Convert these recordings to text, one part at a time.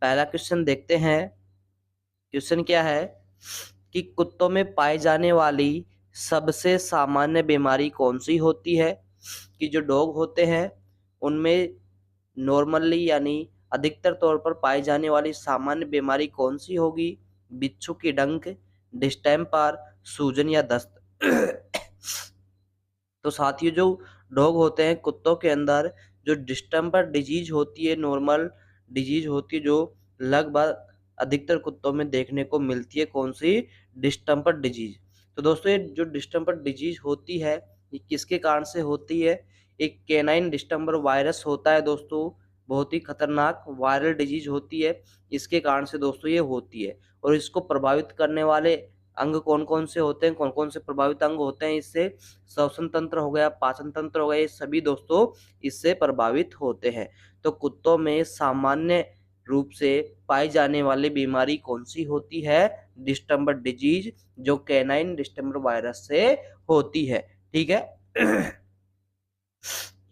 पहला क्वेश्चन देखते हैं। क्वेश्चन क्या है कि कुत्तों में पाई जाने वाली सबसे सामान्य बीमारी कौन सी होती है। कि जो डॉग होते हैं उनमें नॉर्मली यानी अधिकतर तौर पर पाई जाने वाली सामान्य बीमारी कौन सी होगी। बिच्छू की डंक, डिस्टेम्पर, सूजन या दस्त। तो साथियों, जो डॉग होते हैं कुत्तों के अंदर जो डिस्टेम्पर डिजीज होती है, नॉर्मल डिजीज होती है, जो लगभग अधिकतर कुत्तों में देखने को मिलती है। कौन सी? Distemper disease. तो दोस्तों, ये जो डिस्टेम्पर डिजीज होती है ये किसके कारण से होती है? एक कैनाइन डिस्टेम्पर वायरस होता है दोस्तों, बहुत ही खतरनाक वायरल डिजीज होती है। इसके कारण से दोस्तों ये होती है। और इसको प्रभावित करने वाले अंग कौन कौन से होते हैं, कौन कौन से प्रभावित अंग होते हैं इससे? श्वसन तंत्र हो गया, पाचन तंत्र हो गया, ये सभी दोस्तों इससे प्रभावित होते हैं। तो कुत्तों में सामान्य रूप से पाई जाने वाली बीमारी कौन सी होती है? डिस्टेम्पर डिजीज, जो कैनाइन डिस्टेम्पर वायरस से होती है। ठीक है।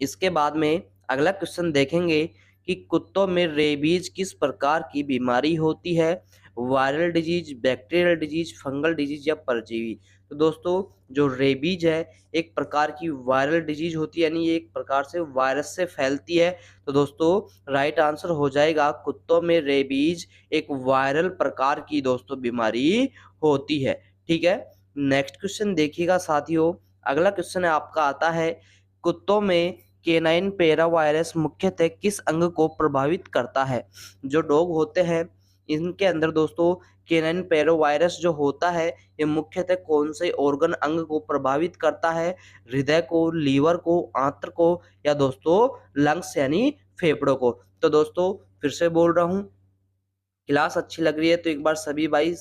इसके बाद में अगला क्वेश्चन देखेंगे कि कुत्तों में रेबीज किस प्रकार की बीमारी होती है। Viral disease, bacterial disease, fungal disease या परजीवी। तो दोस्तों, जो रेबीज है एक प्रकार की वायरल डिजीज होती है, यानी ये एक प्रकार से वायरस से फैलती है। तो दोस्तों राइट आंसर हो जाएगा कुत्तों में रेबीज एक वायरल प्रकार की दोस्तों बीमारी होती है। ठीक है। नेक्स्ट क्वेश्चन देखिएगा साथियों। अगला क्वेश्चन आपका आता है, कुत्तों में केनाइन पैरा वायरस मुख्यतः किस अंग को प्रभावित करता है। जो डॉग होते हैं इनके अंदर दोस्तों केनाइन पैरा वायरस जो होता है ये मुख्यतः कौन से ऑर्गन अंग को प्रभावित करता है? हृदय को, लीवर को, आंत्र को या दोस्तों लंग्स यानी फेफड़ों को। तो दोस्तों फिर से बोल रहा हूँ, क्लास अच्छी लग रही है तो एक बार सभी भाई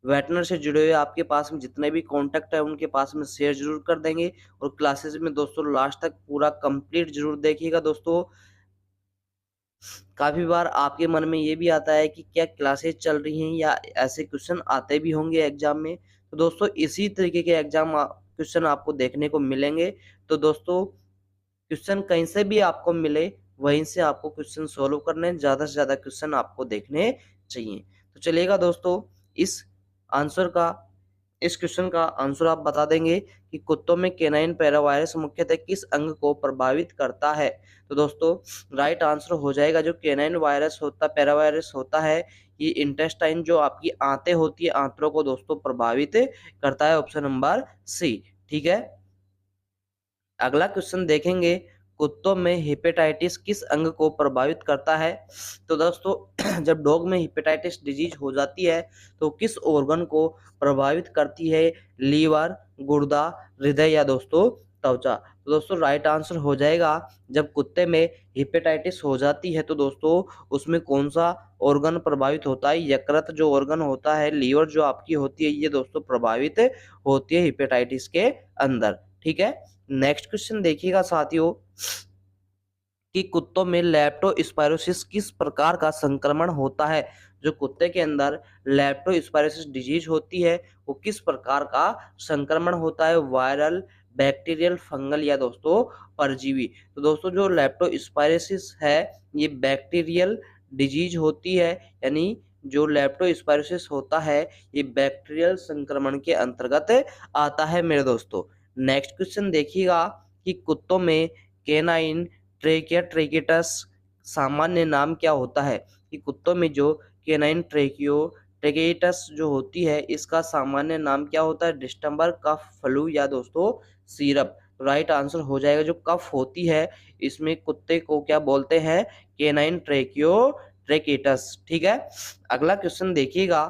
वेटनर से जुड़े हुए आपके पास में जितने भी कांटेक्ट है उनके पास में शेयर जरूर कर देंगे। और क्लासेस में दोस्तों लास्ट तक पूरा कंप्लीट जरूर देखिएगा दोस्तों। काफी बार आपके मन में ये भी आता है कि क्या क्लासेस चल रही हैं या ऐसे क्वेश्चन आते भी होंगे एग्जाम में। तो दोस्तों इसी तरीके के एग्जाम क्वेश्चन आपको देखने को मिलेंगे। तो दोस्तों क्वेश्चन कहीं से भी आपको मिले वहीं से आपको क्वेश्चन सोल्व करने, ज्यादा से ज्यादा क्वेश्चन आपको देखने चाहिए। तो चलिएगा दोस्तों, इस क्वेश्चन का आंसर आप बता देंगे कि कुत्तों में केनाइन पैरावायरस मुख्यतः किस अंग को प्रभावित करता है। तो दोस्तों राइट आंसर हो जाएगा जो केनाइन वायरस होता पैरावायरस होता है ये इंटेस्टाइन जो आपकी आंतें होती है, आंतों को दोस्तों प्रभावित करता है। Option number C. ठीक है। अगला क्वेश्चन देखेंगे, कुत्तों में हेपेटाइटिस किस अंग को प्रभावित करता है। तो दोस्तों जब डॉग में हेपेटाइटिस डिजीज हो जाती है तो किस ऑर्गन को प्रभावित करती है? लीवर, गुर्दा, हृदय या दोस्तों त्वचा। तो दोस्तों राइट आंसर हो जाएगा, जब कुत्ते में हेपेटाइटिस हो जाती है तो दोस्तों उसमें कौन सा ऑर्गन प्रभावित होता है? यकृत जो ऑर्गन होता है, लीवर जो आपकी होती है, ये दोस्तों प्रभावित होती है हेपेटाइटिस के अंदर। ठीक है। नेक्स्ट क्वेश्चन देखिएगा साथियों कि कुत्तों में लेप्टोस्पायरोसिस किस प्रकार का संक्रमण होता है। जो कुत्ते के अंदर लेप्टोस्पायरोसिस डिजीज होती है वो किस प्रकार का संक्रमण होता है? वायरल, बैक्टीरियल, फंगल या दोस्तों परजीवी। तो दोस्तों जो लेप्टोस्पायरोसिस है ये बैक्टीरियल डिजीज होती है, यानी जो लेप्टोस्पायरोसिस होता है ये बैक्टीरियल संक्रमण के अंतर्गत आता है मेरे दोस्तों। नेक्स्ट क्वेश्चन देखिएगा कि कुत्तों में केनाइन ट्रेकियटाइटिस सामान्य नाम क्या होता है। कि कुत्तों में जो केनाइन ट्रेकियटाइटिस जो होती है इसका सामान्य नाम क्या होता है? डिस्टेम्पर, कफ, फ्लू या दोस्तों सिरप। राइट आंसर हो जाएगा जो कफ होती है इसमें कुत्ते को क्या बोलते हैं? केनाइन ट्रेकियटाइटिस। ठीक है। अगला क्वेश्चन देखिएगा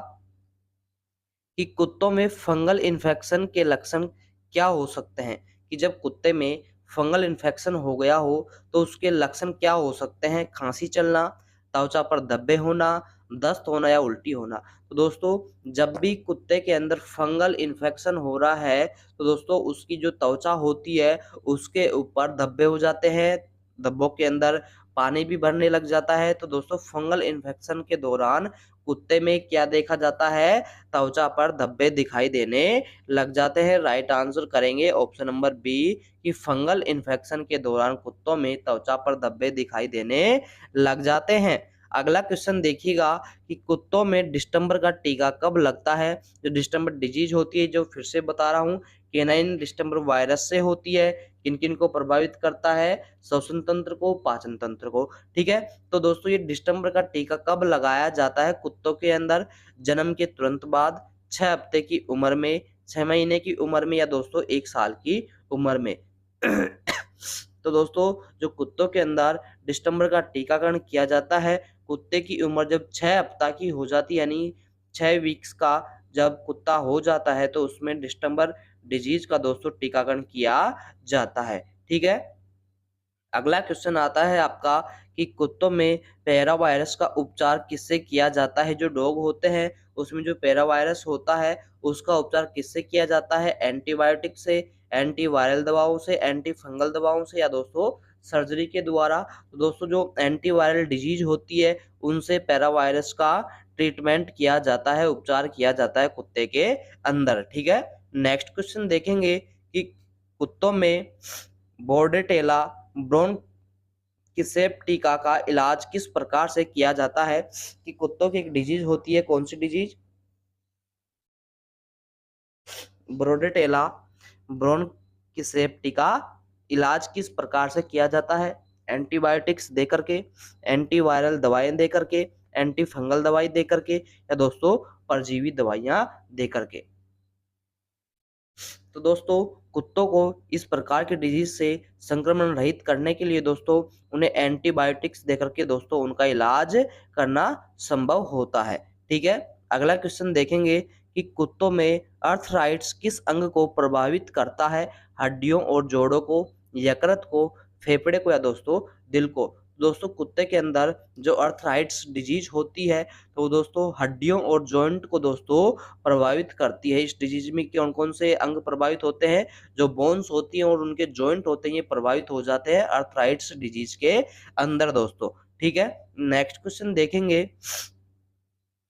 कि कुत्तों में फंगल इन्फेक्शन के लक्षण क्या हो सकते हैं। कि जब कुत्ते में फंगल इन्फेक्शन हो गया हो तो उसके लक्षण क्या हो सकते हैं? खांसी चलना, त्वचा पर धब्बे होना, दस्त होना या उल्टी होना। तो दोस्तों जब भी कुत्ते के अंदर फंगल इन्फेक्शन हो रहा है तो दोस्तों उसकी जो त्वचा होती है उसके ऊपर धब्बे हो जाते हैं, धब्बों के अंदर पानी भी भरने लग जाता है। तो दोस्तों फंगल इन्फेक्शन के दौरान कुत्ते में क्या देखा जाता है? त्वचा पर धब्बे दिखाई देने लग जाते हैं। राइट आंसर करेंगे ऑप्शन नंबर बी कि फंगल इन्फेक्शन के दौरान कुत्तों में त्वचा पर धब्बे दिखाई देने लग जाते हैं। अगला क्वेश्चन देखिएगा कि कुत्तों में डिस्टेंबर का टीका कब लगता है। जो डिस्टेंबर डिजीज होती है, जो फिर से बता रहा हूँ, केनाइन डिस्टेंबर वायरस से होती है। किन किन को प्रभावित करता है? श्वसन तंत्र को, पाचन तंत्र को। ठीक है, तो दोस्तों ये डिस्टेंबर का टीका कब लगाया जाता है कुत्तों के अंदर? जन्म के तुरंत बाद, 6 हफ्ते की उम्र में, 6 महीने की उम्र में, या दोस्तों 1 साल की उम्र में। तो दोस्तों जो कुत्तों के अंदर डिस्टेंबर का टीकाकरण किया जाता है, कुत्ते की उम्र जब 6 हफ्ता की हो जाती है, यानी 6 वीक्स का जब कुत्ता हो जाता है, तो उसमें डिस्टेंबर डिजीज का दोस्तों टीकाकरण किया जाता है। ठीक है, अगला क्वेश्चन आता है आपका कि कुत्तों में पैरा वायरस का उपचार किससे किया जाता है? जो डॉग होते हैं उसमें जो पैरा वायरस होता है उसका उपचार किससे किया जाता है? एंटीबायोटिक से, एंटीवायरल दवाओं से, एंटी फंगल दवाओं से, या दोस्तों सर्जरी के द्वारा। तो दोस्तों जो एंटीवायरल डिजीज होती है उनसे पैरा वायरस का ट्रीटमेंट किया जाता है, उपचार किया जाता है कुत्ते के अंदर। ठीक है, नेक्स्ट क्वेश्चन देखेंगे कि कुत्तों में बोर्डेटेला ब्रोंकिसेप टीका का इलाज किस प्रकार से किया जाता है? कि कुत्तों की एक डिजीज होती है, कौन सी डिजीज? बोर्डेटेला ब्रोंकिसेप टीका इलाज किस प्रकार से किया जाता है? एंटीबायोटिक्स दे करके, एंटीवायरल दवाएं दे करके, एंटी फंगल दवाई दे करके, या दोस्तों परजीवी दवाइयां दे करके। तो दोस्तों कुत्तों को इस प्रकार की डिजीज से संक्रमण रहित करने के लिए दोस्तों उन्हें एंटीबायोटिक्स देकर के दोस्तों उनका इलाज करना संभव होता है। ठीक है, अगला क्वेश्चन देखेंगे कि कुत्तों में अर्थराइट्स किस अंग को प्रभावित करता है? हड्डियों और जोड़ों को, यकृत को, फेफड़े को, या दोस्तों दिल को। दोस्तों कुत्ते के अंदर जो अर्थराइट्स डिजीज होती है तो दोस्तों हड्डियों और जॉइंट को दोस्तों प्रभावित करती है। इस डिजीज में कौन कौन से अंग प्रभावित होते हैं? जो बोन्स होती हैं और उनके जॉइंट होते हैं, ये प्रभावित हो जाते हैं अर्थराइट्स डिजीज के अंदर दोस्तों। ठीक है, नेक्स्ट क्वेश्चन देखेंगे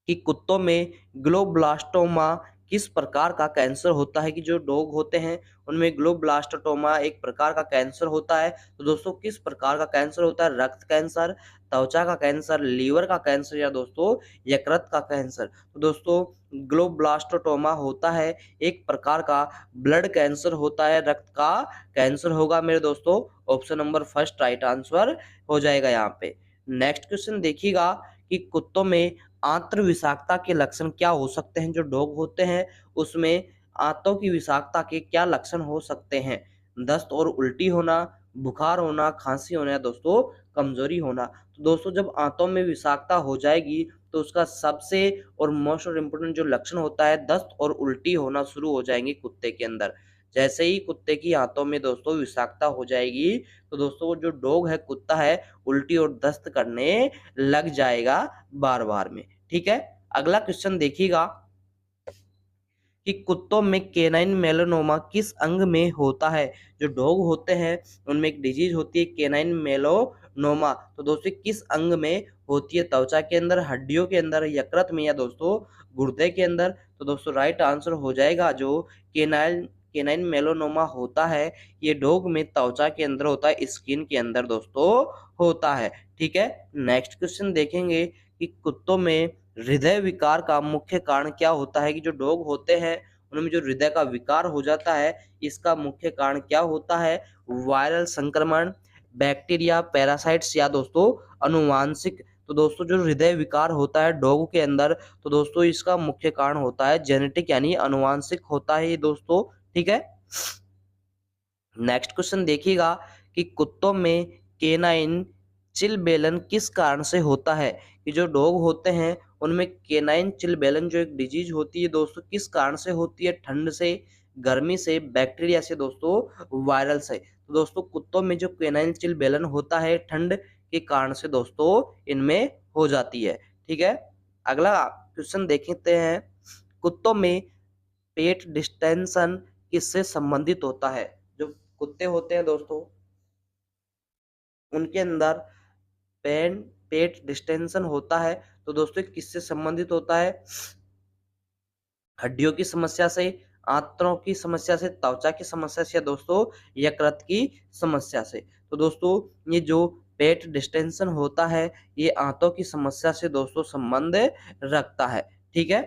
कि कुत्तों में ग्लोब्लास्टोमा किस प्रकार का कैंसर होता है? कि जो डॉग होते हैं उनमें ग्लोब्लास्टोमा एक प्रकार का कैंसर होता है। तो दोस्तों किस प्रकार का कैंसर होता है? रक्त कैंसर, त्वचा का कैंसर, लीवर का कैंसर, या दोस्तों यकृत का कैंसर। तो दोस्तों ग्लोब्लास्टोमा होता है एक प्रकार का ब्लड कैंसर होता है, रक्त का कैंसर होगा मेरे दोस्तों। Option number first right answer हो जाएगा यहाँ पे। नेक्स्ट क्वेश्चन देखिएगा कि कुत्तों में आंत्र विषाक्तता के लक्षण क्या हो सकते हैं? जो डॉग होते हैं उसमें आंतों की विषाक्तता के क्या लक्षण हो सकते हैं? दस्त और उल्टी होना, बुखार होना, खांसी होना, या दोस्तों कमजोरी होना। तो दोस्तों जब आंतों में विषाक्तता हो जाएगी तो उसका सबसे और मोस्ट इम्पोर्टेंट जो लक्षण होता है, दस्त और उल्टी होना शुरू हो जाएंगे कुत्ते के अंदर। जैसे ही कुत्ते की आंतों में दोस्तों विषाक्तता हो जाएगी तो दोस्तों वो जो डॉग है, कुत्ता है, उल्टी और दस्त करने लग जाएगा बार बार में। ठीक है, अगला क्वेश्चन देखिएगा कि कुत्तों में केनाइन मेलानोमा किस अंग में होता है? जो डॉग होते हैं उनमें एक डिजीज होती है केनाइन मेलानोमा। तो दोस्तों किस अंग में होती है? त्वचा के अंदर, हड्डियों के अंदर, यकृत में, या दोस्तों गुर्दे के अंदर। तो दोस्तों राइट आंसर हो जाएगा जो केनाइन केनाइन मेलानोमा होता है, ये डॉग में त्वचा के अंदर होता है, स्किन के अंदर दोस्तों होता है। ठीक है, नेक्स्ट क्वेश्चन देखेंगे कि कुत्तों में हृदय विकार का मुख्य कारण क्या होता है? कि जो डॉग होते हैं उनमें जो हृदय का विकार हो जाता है, इसका मुख्य कारण क्या होता है? वायरल संक्रमण, बैक्टीरिया, पैरासाइट्स, या दोस्तों अनुवांशिक। तो दोस्तों जो हृदय विकार होता है डॉग के अंदर, तो दोस्तों इसका मुख्य कारण होता है जेनेटिक, यानी अनुवांशिक होता है ये दोस्तों। ठीक है, नेक्स्ट क्वेश्चन देखिएगा कि कुत्तों में केनाइन चिलबेलन किस कारण से होता है? कि जो डॉग होते हैं उनमें केनाइन चिलबेलन जो एक डिजीज होती है दोस्तों किस कारण से होती है? ठंड से, गर्मी से, बैक्टीरिया से, दोस्तों वायरल से। तो दोस्तों कुत्तों में जो केनाइन चिलबेलन होता है ठंड के कारण से दोस्तों इनमें हो जाती है। ठीक है, अगला क्वेश्चन देखते हैं, कुत्तों में पेट डिस्टेंशन किससे संबंधित होता है? जो कुत्ते होते हैं दोस्तों उनके अंदर पेन पेट डिस्टेंशन होता है। तो दोस्तों किससे संबंधित होता है? हड्डियों की समस्या से, आंतों की समस्या से, त्वचा की समस्या से, या दोस्तों यकृत की समस्या से। तो दोस्तों ये जो पेट डिस्टेंशन होता है, ये आंतों की समस्या से दोस्तों संबंध रखता है। ठीक है,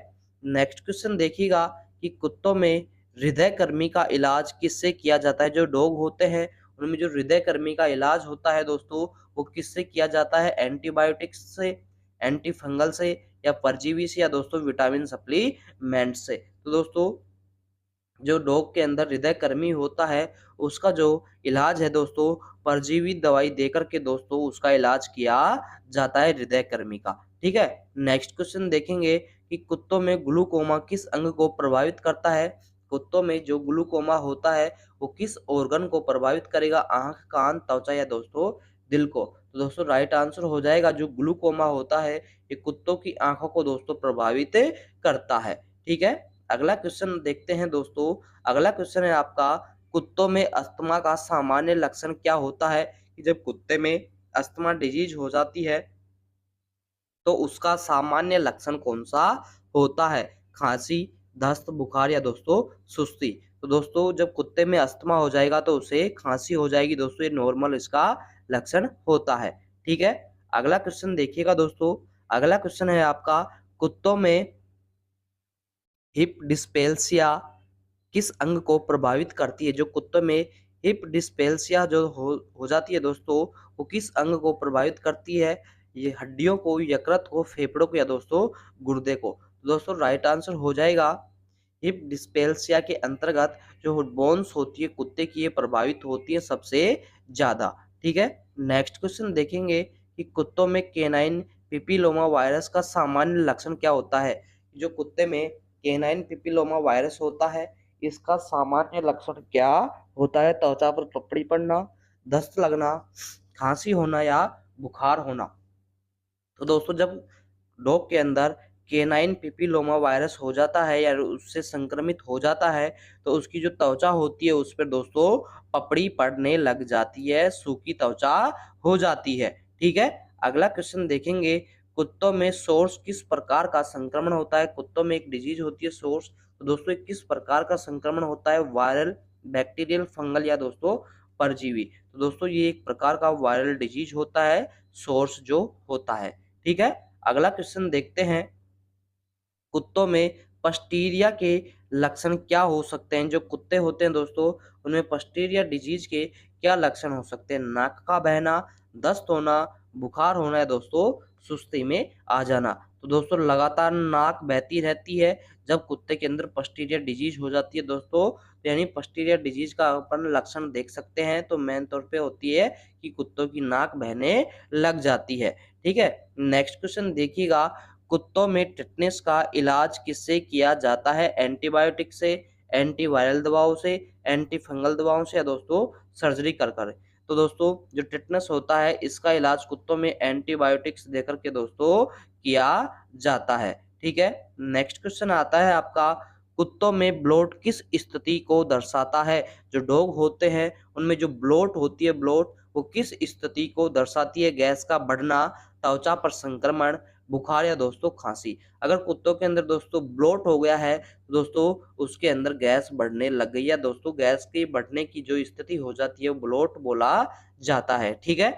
नेक्स्ट क्वेश्चन देखिएगा कि कुत्तों में हृदय कृमि का इलाज किससे किया जाता है। जो डॉग होते हैं उनमें जो हृदय कृमि का इलाज होता है दोस्तों वो किससे किया जाता है, एंटीबायोटिक्स से, एंटी फंगल से, या परजीवी से, या दोस्तों विटामिन सप्लीमेंट से। तो दोस्तों जो डॉग के अंदर हृदय कृमि होता है उसका जो इलाज है दोस्तों परजीवी दवाई देकर के दोस्तों उसका इलाज किया जाता है हृदय कृमि का। ठीक है, नेक्स्ट क्वेश्चन देखेंगे कि कुत्तों में ग्लूकोमा किस अंग को प्रभावित करता है। कुत्तों में जो ग्लूकोमा होता है वो किस ऑर्गन को प्रभावित करेगा, आंख, कान, त्वचा, या दोस्तों दिल को। तो दोस्तों राइट आंसर हो जाएगा जो ग्लूकोमा होता है ये कुत्तों की आंखों को दोस्तों प्रभावित करता है। ठीक है, अगला क्वेश्चन देखते हैं दोस्तों। अगला क्वेश्चन है आपका, कुत्तों में अस्थमा का सामान्य लक्षण क्या होता है। कि जब कुत्ते में अस्थमा डिजीज हो जाती है तो उसका सामान्य लक्षण कौन सा होता है, खांसी, दस्त, बुखार, या दोस्तों सुस्ती। तो दोस्तों जब कुत्ते में अस्थमा हो जाएगा तो उसे खांसी हो जाएगी दोस्तों, ये नॉर्मल इसका लक्षण होता है। ठीक है, अगला क्वेश्चन देखिएगा दोस्तों। अगला क्वेश्चन है आपका, कुत्तों में हिप डिस्पेल्सिया किस अंग को प्रभावित करती है। जो कुत्तों में हिप डिस्पेल्सिया जो हो जाती है दोस्तों वो किस अंग को प्रभावित करती है, ये हड्डियों को, यकृत को, फेफड़ों को, या दोस्तों गुर्दे को। तो दोस्तों राइट आंसर हो जाएगा हिप डिस्पेल्सिया के अंतर्गत जो बोन्स होती है कुत्ते की ये प्रभावित होती है सबसे ज्यादा। ठीक है, नेक्स्ट क्वेश्चन देखेंगे कि कुत्तों में केनाइन पिपिलोमा वायरस का सामान्य लक्षण क्या होता है। जो कुत्ते में केनाइन पिपिलोमा वायरस होता है इसका सामान्य लक्षण क्या होता है, त्वचा पर पपड़ी पड़ना, दस्त लगना, खांसी होना, या बुखार होना। तो दोस्तों जब डॉग के अंदर केनाइन पिपिलोमा वायरस हो जाता है या उससे संक्रमित हो जाता है तो उसकी जो त्वचा होती है उस पर दोस्तों पपड़ी पड़ने लग जाती है, सूखी त्वचा हो जाती है। ठीक है, अगला क्वेश्चन देखेंगे, कुत्तों में सोर्स किस प्रकार का संक्रमण होता है। कुत्तों में एक डिजीज होती है सोर्स, तो दोस्तों किस प्रकार का संक्रमण होता है, वायरल, बैक्टीरियल, फंगल, या दोस्तों परजीवी। तो दोस्तों ये एक प्रकार का वायरल डिजीज होता है सोर्स जो होता है। ठीक है, अगला क्वेश्चन देखते हैं, कुत्तों में पस्टीरिया के लक्षण क्या हो सकते हैं। जो कुत्ते होते हैं दोस्तों उनमें पस्टीरिया डिजीज के क्या लक्षण हो सकते हैं, नाक का बहना, दस्त होना, बुखार होना, या दोस्तों सुस्ती में आ जाना। तो दोस्तों लगातार नाक बहती रहती है जब कुत्ते के अंदर पस्टीरिया डिजीज हो जाती है दोस्तों, तो यानी पस्टीरिया डिजीज का अपन लक्षण देख सकते हैं तो मेन तौर पे होती है कि कुत्तों की नाक बहने लग जाती है। ठीक है, नेक्स्ट क्वेश्चन देखिएगा, कुत्तों में टिटनेस का इलाज किससे किया जाता है, एंटीबायोटिक से, एंटीवायरल दवाओं से, एंटी फंगल दवाओं से, या दोस्तों सर्जरी कर कर। तो दोस्तों जो टिटनेस होता है इसका इलाज कुत्तों में एंटीबायोटिक्स देकर के दोस्तों किया जाता है। ठीक है, नेक्स्ट क्वेश्चन आता है आपका, कुत्तों में ब्लोट किस स्थिति को दर्शाता है। जो डॉग होते हैं उनमें जो ब्लोट होती है ब्लोट वो किस स्थिति को दर्शाती है, गैस का बढ़ना, त्वचा पर संक्रमण, बुखार, या दोस्तों खांसी। अगर कुत्तों के अंदर दोस्तों ब्लोट हो गया है तो दोस्तों उसके अंदर गैस बढ़ने लग गई है, दोस्तों गैस की बढ़ने की जो स्थिति हो जाती है वो ब्लोट बोला जाता है। ठीक है,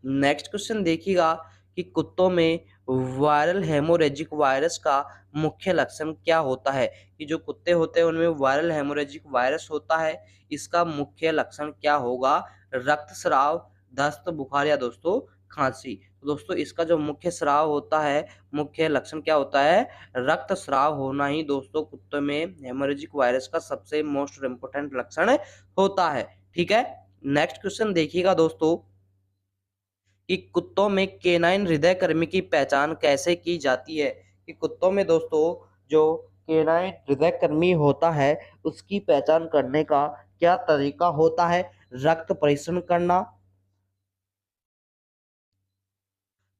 नेक्स्ट क्वेश्चन देखिएगा कि कुत्तों में वायरल हेमोरेजिक वायरस का मुख्य लक्षण क्या होता है। कि जो कुत्ते होते हैं उनमें वायरल हेमोरेजिक वायरस होता है इसका मुख्य लक्षण क्या होगा, रक्तस्राव, दस्त, बुखार, या दोस्तों खांसी। तो दोस्तों इसका जो मुख्य स्राव होता है, मुख्य लक्षण क्या होता है, रक्तस्राव होना ही दोस्तों कुत्तों में हेमोरेजिक वायरस का सबसे मोस्ट इम्पोर्टेंट लक्षण होता है। ठीक है, नेक्स्ट क्वेश्चन देखिएगा दोस्तों कि कुत्तों में केनाइन हृदय कृमि की पहचान कैसे की जाती है। कि कुत्तों में दोस्तों जो केनाइन हृदय कृमि होता है उसकी पहचान करने का क्या तरीका होता है, रक्त परीक्षण करना,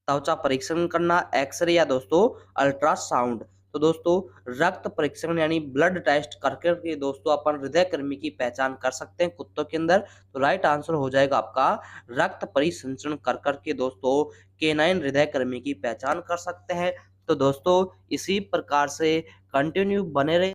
त्वचा परीक्षण करना, एक्सरे, या दोस्तों अल्ट्रासाउंड। तो दोस्तों रक्त परीक्षण यानी ब्लड टेस्ट करके के दोस्तों अपन हृदय कृमि की पहचान कर सकते हैं कुत्तों के अंदर। तो राइट आंसर हो जाएगा आपका रक्त परिसंचरण कर करके दोस्तों केनाइन हृदय कृमि की पहचान कर सकते हैं। तो दोस्तों इसी प्रकार से कंटिन्यू बने रहे।